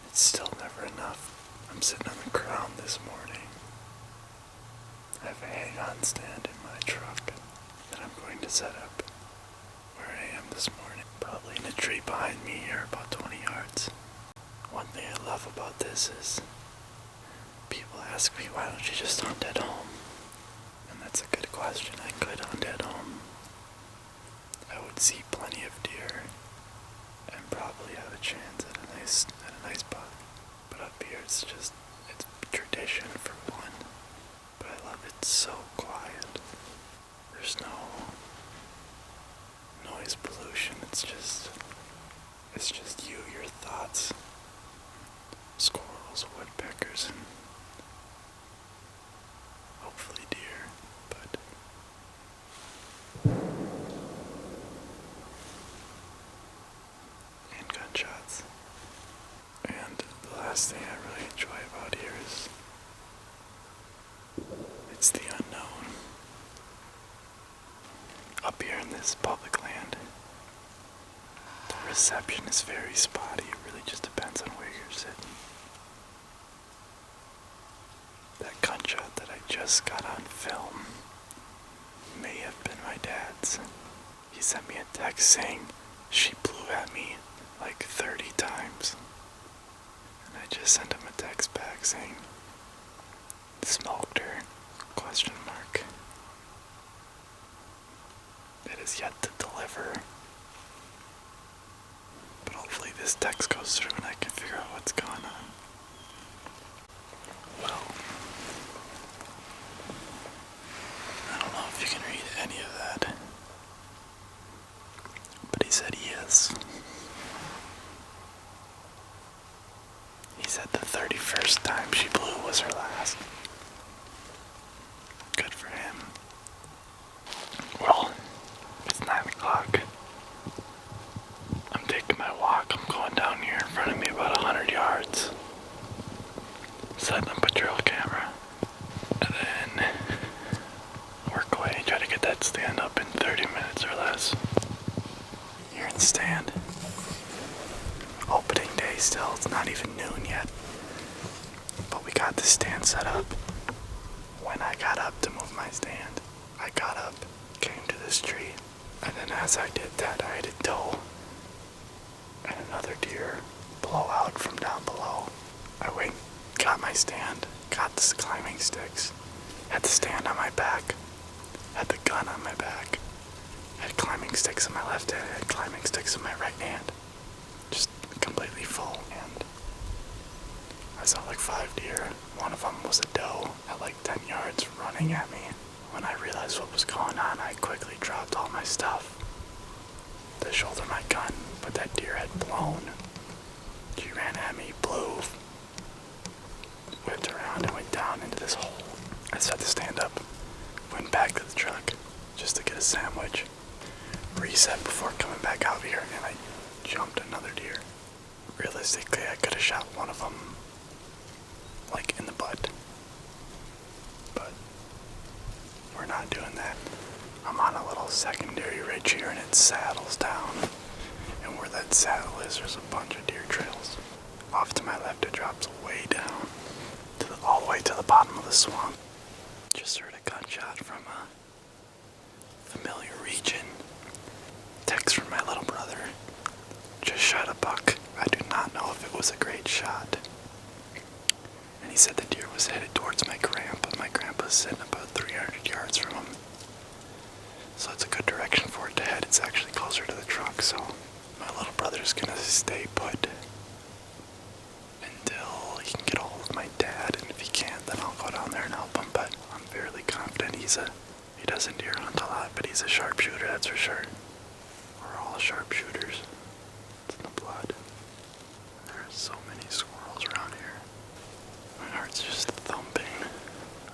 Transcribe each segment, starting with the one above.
It's still never enough. I'm sitting on the ground this morning. I have a hang-on stand in my truck that I'm going to set up where I am this morning. Probably in a tree behind me here, about 20 yards. One thing I love about this is people ask me, why don't you just hunt at home? And that's a good question. I could hunt at home. I would see plenty of deer and probably have a chance at a nice buck. But up here it's tradition for one. But I love it so quiet. There's no noise pollution. It's just you, your thoughts, squirrels, woodpeckers, and hopefully deer. And gunshots. And the last thing I really enjoy about here is it's the unknown. Up here in this public land, the reception is very spotty. It really just depends on where you're sitting. That gunshot that I just got on film may have been my dad's. He sent me a text saying she blew at me like 30 times. And I just sent him a text back saying, smoked her, ? It is yet to deliver. But hopefully this text goes through and I can figure out what's going on. Well, I don't know if you can read any of that. But he said he is. He said the 31st time she blew was her last. Good for him. Well, it's 9 o'clock. I'm taking my walk. I'm going down here in front of me about 100 yards. Setting up a trail camera. And then work away. Try to get that stand up in 30 minutes or less. Here in the stand. Opening day still. It's not even noon yet. But we got the stand set up. When I got up to move my stand, I got up, came to this tree, and then as I did that, I had a doe and another deer blow out from down below. I went, got my stand, got the climbing sticks, had the stand on my back, had the gun on my back, had climbing sticks in my left hand, had climbing sticks in my right hand. Just completely full. And I saw like 5 deer. One of them was a doe at like 10 yards running at me. When I realized what was going on, I quickly dropped all my stuff to shoulder my gun, but that deer had blown. She ran at me, blew, whipped around and went down into this hole. I set the stand up, went back to the truck just to get a sandwich, reset before coming back out here, and I jumped another deer. Realistically, I could have shot one of them like in the butt, but we're not doing that. I'm on a little secondary ridge here and it saddles down, and where that saddle is, there's a bunch of deer trails. Off to my left, it drops way down all the way to the bottom of the swamp. Just heard a gunshot from a familiar region. Text from my little brother. Just shot a buck. I do not know if it was a great shot. And he said the deer was headed towards my grandpa. My grandpa's sitting about 300 yards from him. So it's a good direction for it to head. It's actually closer to the truck, so my little brother's gonna stay put until he can get a hold of my dad, and if he can't, then I'll go down there and help him. But I'm fairly confident he doesn't deer hunt a lot, but he's a sharpshooter, that's for sure. We're all sharpshooters. It's in the blood. There are so many squirrels around here. My heart's just thumping.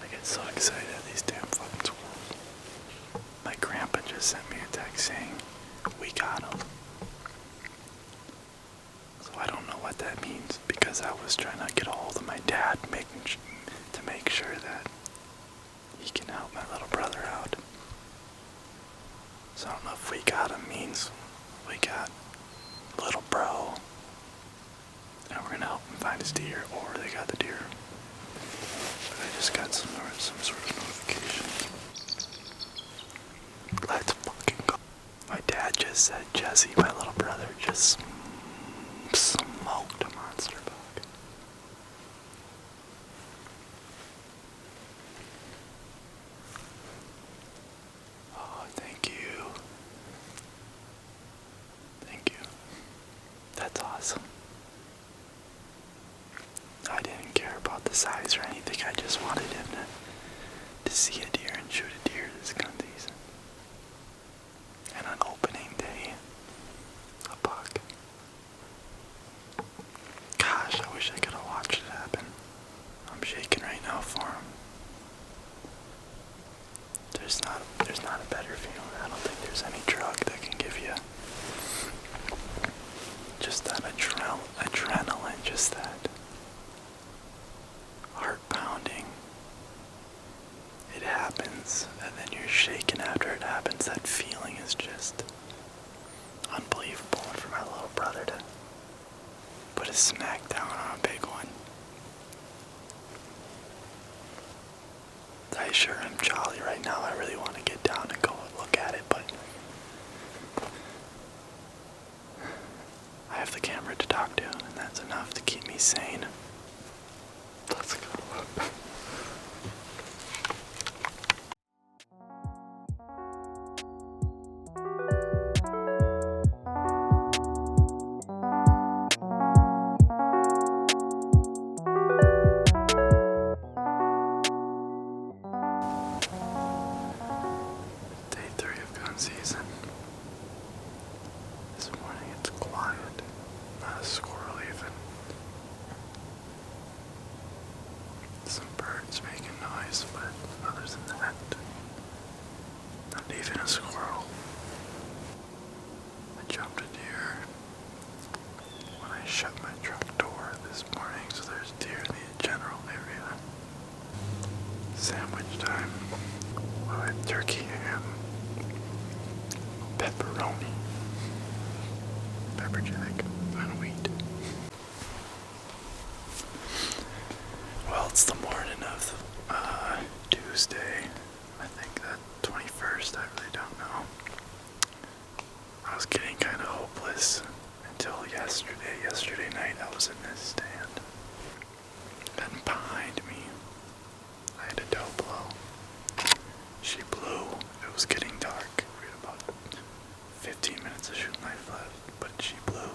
I get so excited at these damn fucking squirrels. My grandpa just sent me a text saying, we got him. So I don't know what that means, because I was trying to get a hold of my dad, to make sure that he can help my little brother out. So I don't know if we got him means we got little bro, and we're gonna help him find this deer or they got the deer. But I just got some sort of notification. Let's fucking go. My dad just said Jesse, my little brother, just smoked a monster buck. Oh, thank you. Thank you. That's awesome. I didn't care about the size or anything. I just wanted him to see a deer and shoot a deer this gun season. And on opening day, a buck. Gosh, I wish I could have watched it happen. I'm shaking right now for him. There's not a better feeling. I don't think there's any drug that can give you just that adrenaline, just that heart pounding. It happens, and then you're shaking after it happens. That feeling is just unbelievable. And for my little brother to put a smack down on a big one, I sure am jolly right now. I really want to get down and go and look at it, but I have the camera to talk to, and that's enough to keep me sane. Let's go. Day 3 of gun season. This morning it's quiet. Not a squirrel even. Some birds making noise, but other than that, not even a squirrel. I jumped a deer when I shut my truck door this morning, so there's deer in the general area. Sandwich time. I had turkey ham, pepperoni, pepper jack, and wheat. Well, it's the morning of Tuesday. I think that 21st. I really don't know. I was getting kind of hopeless until yesterday. Yesterday night, I was in this stand, and behind me, I had a doe blow. She blew. It was getting dark. We had about 15 minutes of shooting life left, but she blew.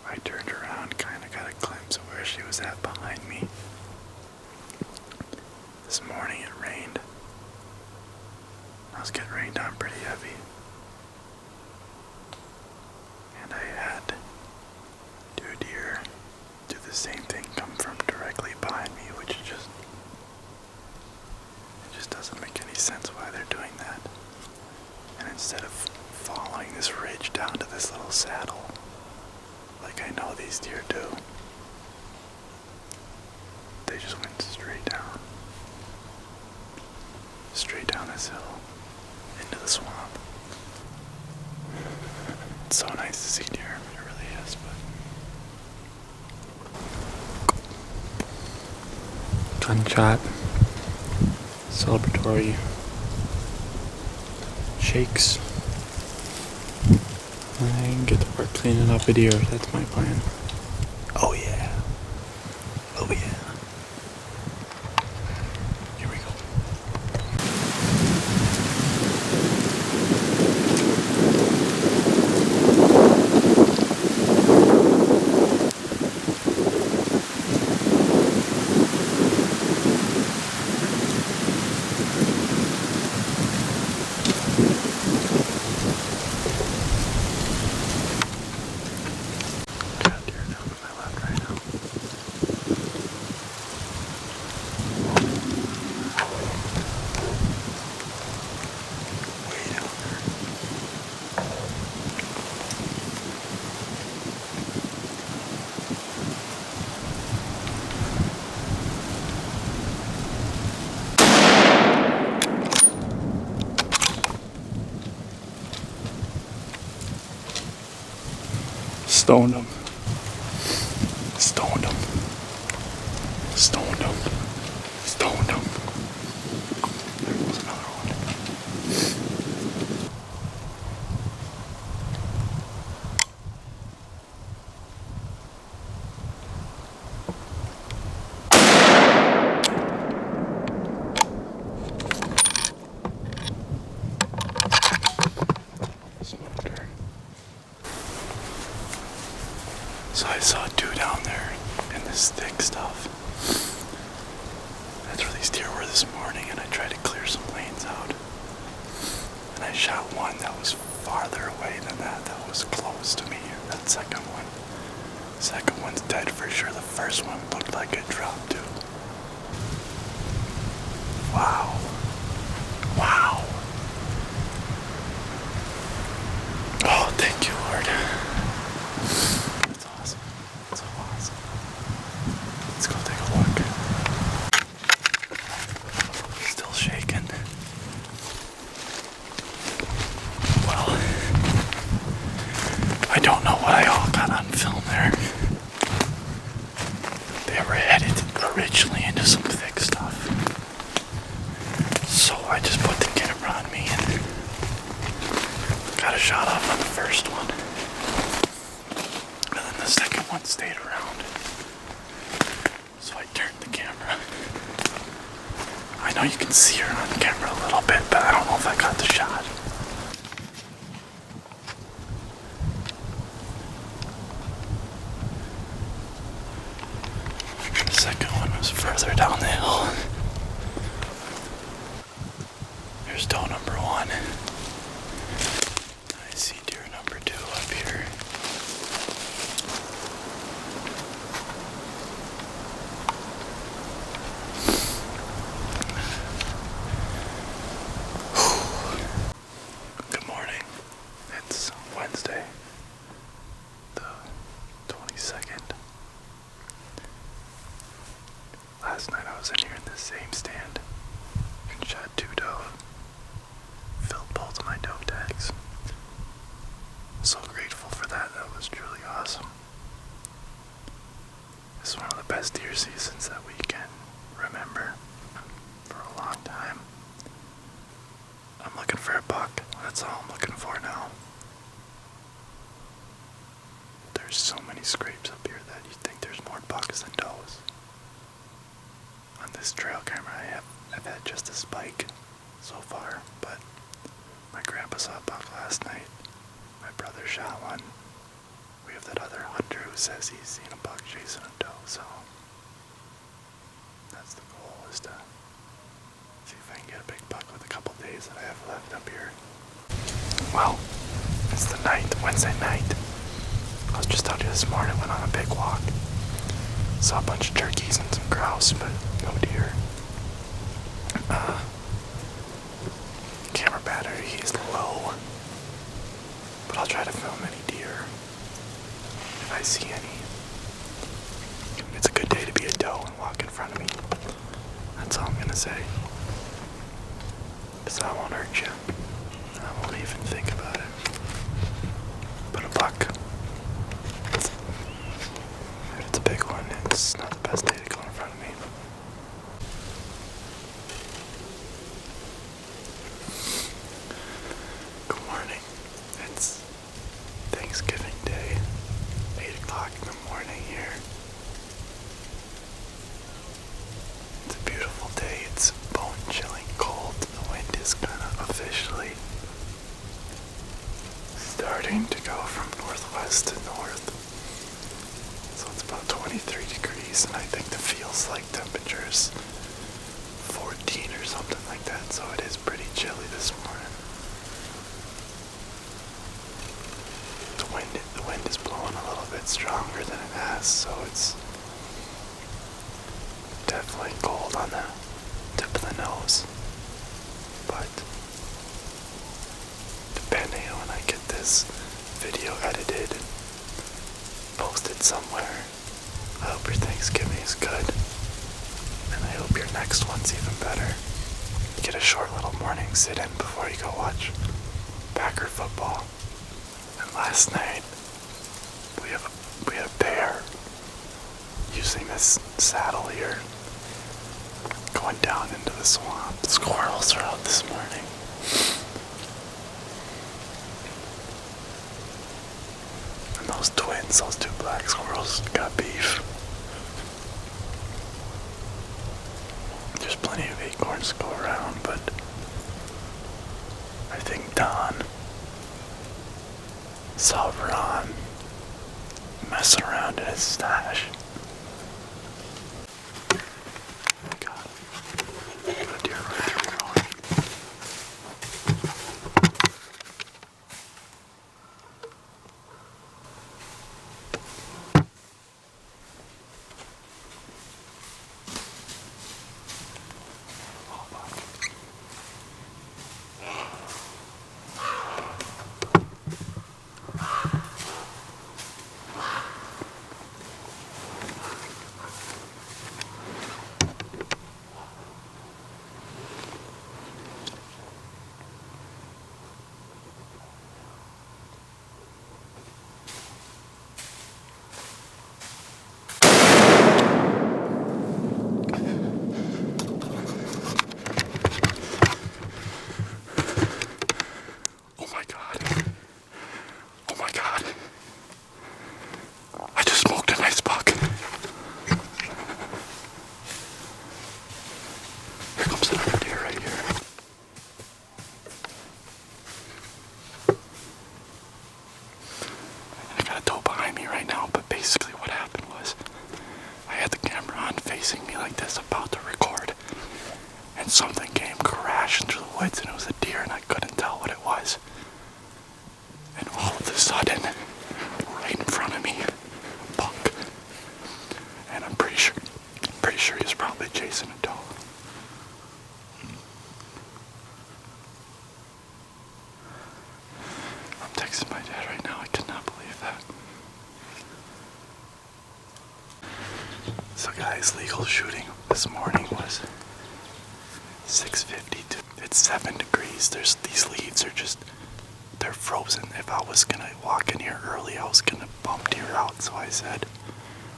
I turned around, kind of got a glimpse of where she was at behind me. This morning it rained. I was getting rained on pretty heavy. And I had 2 deer do the same thing, come from directly behind me, which just doesn't make any sense why they're doing that. And instead of following this ridge down to this little saddle, like I know these deer do, they just went straight down this hill into the swamp. It's so nice to see deer, it really is, but gunshot, celebratory shakes. I can get to work cleaning up a deer. That's my plan. Oh yeah. Oh yeah. Here we go. Stoned him. Stoned him. Stoned him. Stoned him. There goes another one. Smoker. So I saw two down there in this thick stuff. That's where these deer were this morning, and I tried to clear some lanes out. And I shot one that was farther away than that was close to me. That second one. Second one's dead for sure. The first one looked like it dropped too. Wow. Wow. Oh, thank you, Lord. That's awesome. That's so awesome. Let's go take a look. Still shaking. Well, I don't know what I all got on film there. They were headed originally into some thick stuff. So I just put the camera on me and got a shot off on the first one. And then the second one stayed around. So I turned the camera. I know you can see her on camera a little bit, but I don't know if I got the shot. The second one was further down the hill. There's doe number one. I see deer number two up here. Good morning. It's Wednesday, the 22nd. Last night I was in here in the same stand and shot two doe. Filled both of my doe tags. So grateful for that. That was truly awesome. It's one of the best deer seasons that we can remember for a long time. I'm looking for a buck. That's all I'm looking for now. There's so many scrapes up here that you'd think there's more bucks than does. On this trail camera I've had just a spike so far, but my grandpa saw a buck last night. My brother shot one. We have that other hunter who says he's seen a buck chasing a doe, so that's the goal, is to see if I can get a big buck with a couple days that I have left up here. Well, it's the Wednesday night. I was just out here this morning, went on a big walk. Saw a bunch of turkeys and some grouse, but no deer. Camera battery is low, but I'll try to film any deer if I see any. It's a good day to be a doe and walk in front of me. That's all I'm gonna say. Because I won't hurt you. I won't even think about it. But a buck, if it's a big one, it's not the best day to go in front of me. Good morning. It's Thanksgiving Day, 8 o'clock in the morning here. It's a beautiful day. It's bone-chilling cold. The wind is kind of officially starting to go from northwest to north. So it's about 23 degrees, and I think the feels like temperature is 14 or something like that, so it is pretty chilly this morning. The wind is blowing a little bit stronger than it has, so it's definitely cold on the tip of the nose. But depending on when I get this video edited and posted somewhere, I hope your Thanksgiving is good, and I hope your next one's even better. Get a short little morning sit-in before you go watch Packer football. And last night we had a bear this saddle here, going down into the swamp. Squirrels are out this morning. And those twins, those two black squirrels, got beef. There's plenty of acorns to go around, but I think Don saw Ron messing around in his stash. God, got a deer right through the groin. Something came crashing through the woods, and it was a deer, and I couldn't tell what it was. And all of a sudden, right in front of me, a buck. And I'm pretty sure he was probably chasing a doe. I'm texting my dad right now. I cannot believe that. So guys, legal shooting this morning was 6:50. It's 7 degrees. These leaves are just, they're frozen. If I was gonna walk in here early, I was gonna bump deer out. So I said,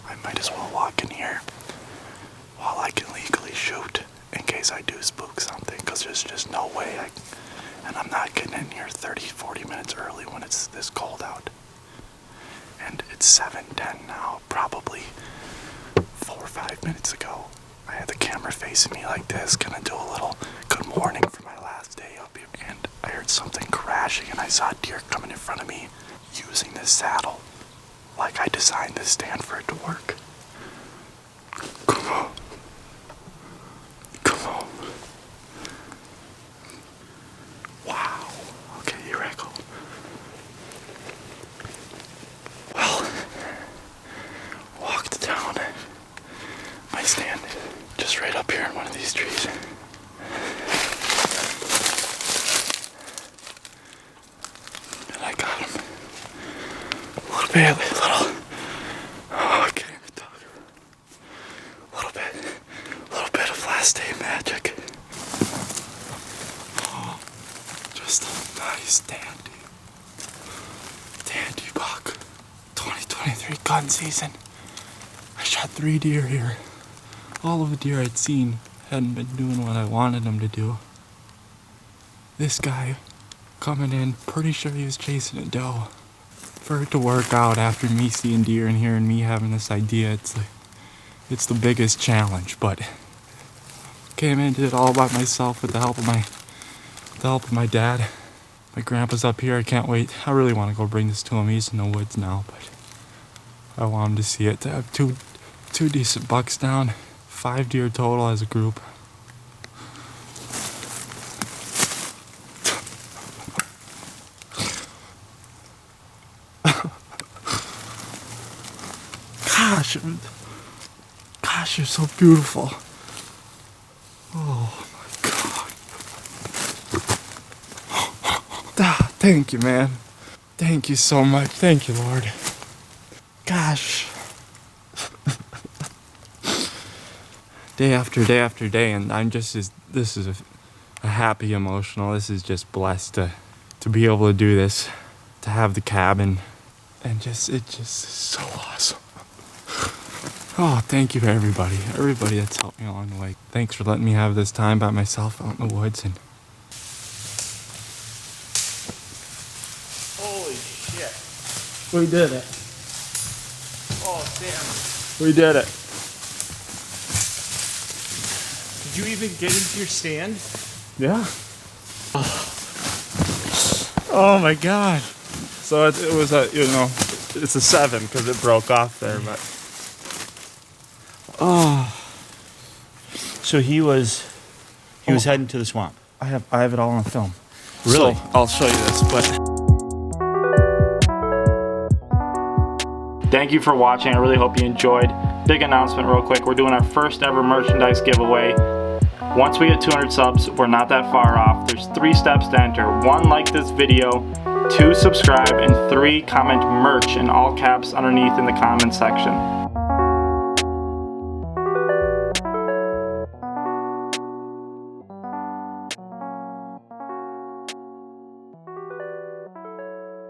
I might as well walk in here while I can legally shoot in case I do spook something, because there's just no way and I'm not getting in here 30-40 minutes early when it's this cold out. And it's 7:10 now, probably 4 or 5 minutes ago. I had the camera facing me like this, gonna do a little good morning for my last day up here, and I heard something crashing, and I saw a deer coming in front of me using this saddle like I designed this stand for it to work. Come on. Come on. Wow. Okay, here I go. Well, walked down my stand just right up here in one of these trees. And I got him. A little bit of last day magic. Oh, just a nice dandy buck. 2023 gun season. I shot 3 deer here. All of the deer I'd seen hadn't been doing what I wanted them to do. This guy coming in, pretty sure he was chasing a doe. For it to work out after me seeing deer and hearing me having this idea, it's the biggest challenge. But came in, did it all by myself with the help of my dad. My grandpa's up here. I can't wait. I really want to go bring this to him. He's in the woods now, but I want him to see it. To have two decent bucks down, 5 deer total as a group. Gosh, you're so beautiful. Oh my God. Thank you, man. Thank you so much. Thank you, Lord. Gosh. Day after day after day, and I'm just this is a happy emotional. This is just blessed to be able to do this, to have the cabin, and it's just so awesome. Oh, thank you to everybody. Everybody that's helped me along the way. Thanks for letting me have this time by myself out in the woods. And Holy shit. We did it. Oh, damn. We did it. Did you even get into your stand? Yeah. Oh my god. So it was a, you know, it's a 7 because it broke off there, but. Oh. So he was heading to the swamp. I have it all on film. Really? So I'll show you this, but. Thank you for watching. I really hope you enjoyed. Big announcement real quick. We're doing our first ever merchandise giveaway. Once we get 200 subs, we're not that far off. There's 3 steps to enter. 1, like this video, 2, subscribe, and 3, comment merch in all caps underneath in the comment section.